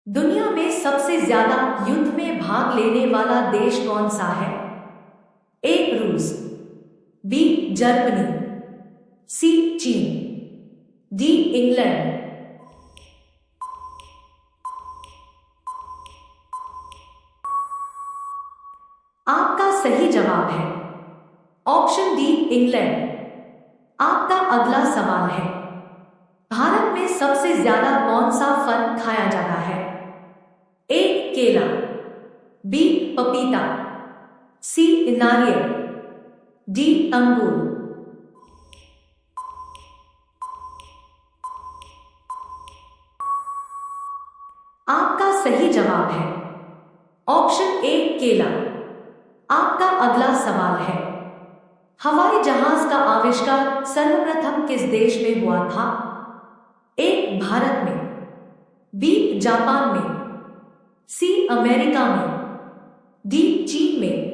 दुनिया में सबसे ज्यादा युद्ध में भाग लेने वाला देश कौन सा है? ए रूस, बी जर्मनी, सी चीन, डी इंग्लैंड। आपका सही जवाब है ऑप्शन डी इंग्लैंड। आपका अगला सवाल है, भारत में सबसे ज्यादा कौन सा फल खाया जाता है? ए केला, बी पपीता, सी नारियल, डी अंगूर। आपका सही जवाब है ऑप्शन ए केला। आपका अगला सवाल है, हवाई जहाज का आविष्कार सर्वप्रथम किस देश में हुआ था? ए भारत में, बी जापान में, सी अमेरिका में, डी चीन में।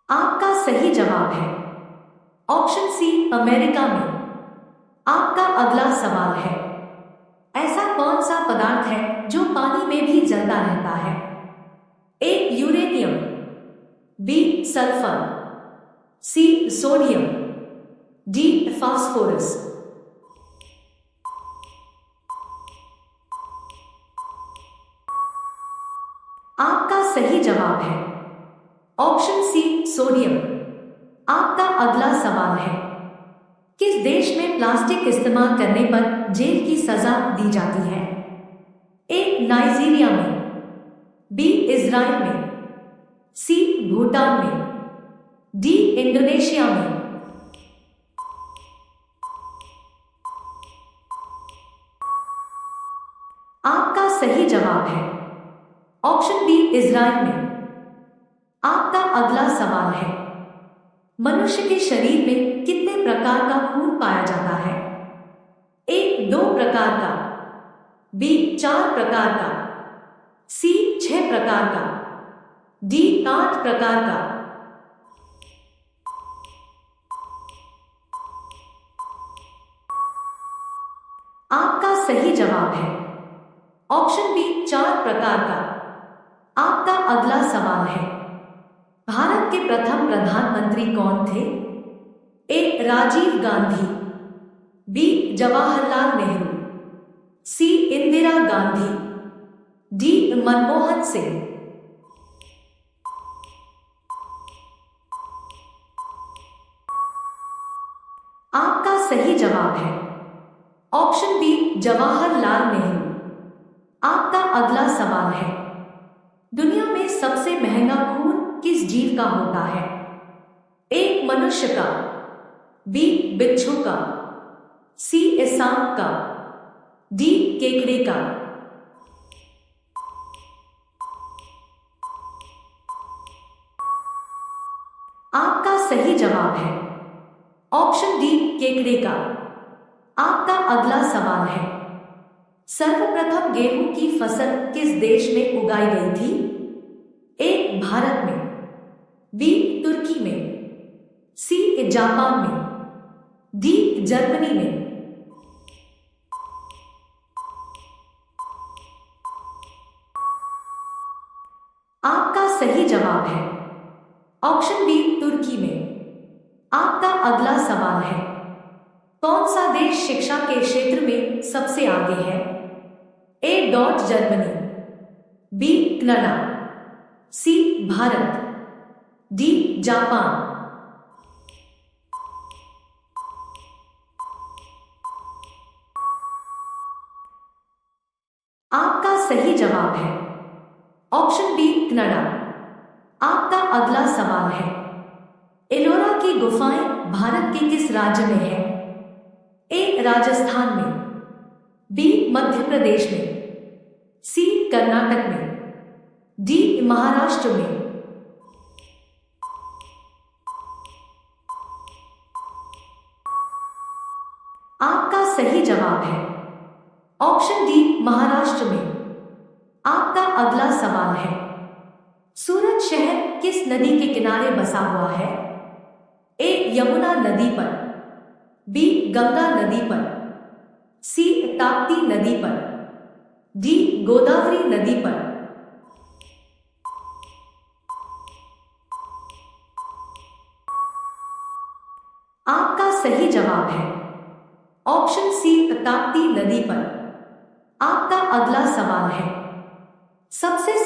आपका सही जवाब है ऑप्शन सी अमेरिका में। आपका अगला सवाल है, ऐसा कौन सा पदार्थ है जो पानी में भी जलता रहता है? A uranium, B sulphur, C sodium, D phosphorus. आपका सही जवाब है ऑप्शन सी सोडियम। आपका अगला सवाल है, किस देश में प्लास्टिक इस्तेमाल करने पर जेल की सजा दी जाती है? ए नाइजीरिया में, बी इजराइल में, सी भूटान में, डी इंडोनेशिया में। आपका सही जवाब है ऑप्शन बी इजराइल में। आपका अगला सवाल है, मनुष्य के शरीर में कितने प्रकार का खून पाया जाता है? ए 2 प्रकार का, बी 4 प्रकार का, सी 6 प्रकार का, डी 8 प्रकार का। आपका सही जवाब है ऑप्शन बी 4 प्रकार का। आपका अगला सवाल है, भारत के प्रथम प्रधानमंत्री कौन थे? ए राजीव गांधी, बी जवाहरलाल नेहरू, सी इंदिरा गांधी, डी मनमोहन सिंह। आपका सही जवाब है ऑप्शन बी जवाहरलाल नेहरू। आपका अगला सवाल है, दुनिया में सबसे महंगा खून किस जीव का होता है? ए मनुष्य का, बी बिच्छू का, सी सांप का, डी केकड़े का। आपका सही जवाब है ऑप्शन डी केकड़े का। आपका अगला सवाल है, सर्वप्रथम गेहूं की फसल किस देश में उगाई गई थी? ए भारत में, बी तुर्की में, सी जापान में, डी जर्मनी में। आपका सही जवाब है ऑप्शन बी तुर्की में। आपका अगला सवाल है, कौन सा देश शिक्षा के क्षेत्र में सबसे आगे है? A dot Germany, B Canada, C Bharat, D Japan. आपका सही जवाब है ऑप्शन बी कनाडा। आपका अगला सवाल है, एलोरा की गुफाएं भारत के किस राज्य में है? ए राजस्थान में, बी मध्य प्रदेश में, सी कर्नाटक में, डी महाराष्ट्र में। आपका सही जवाब है ऑप्शन डी महाराष्ट्र में। आपका अगला सवाल है, सूरत शहर किस नदी के किनारे बसा हुआ है? ए यमुना नदी पर, बी गंगा नदी पर, सी ताप्ती नदी पर, डी गोदावरी नदी पर। आपका सही जवाब है ऑप्शन सी ताप्ती नदी पर। आपका अगला सवाल है सबसे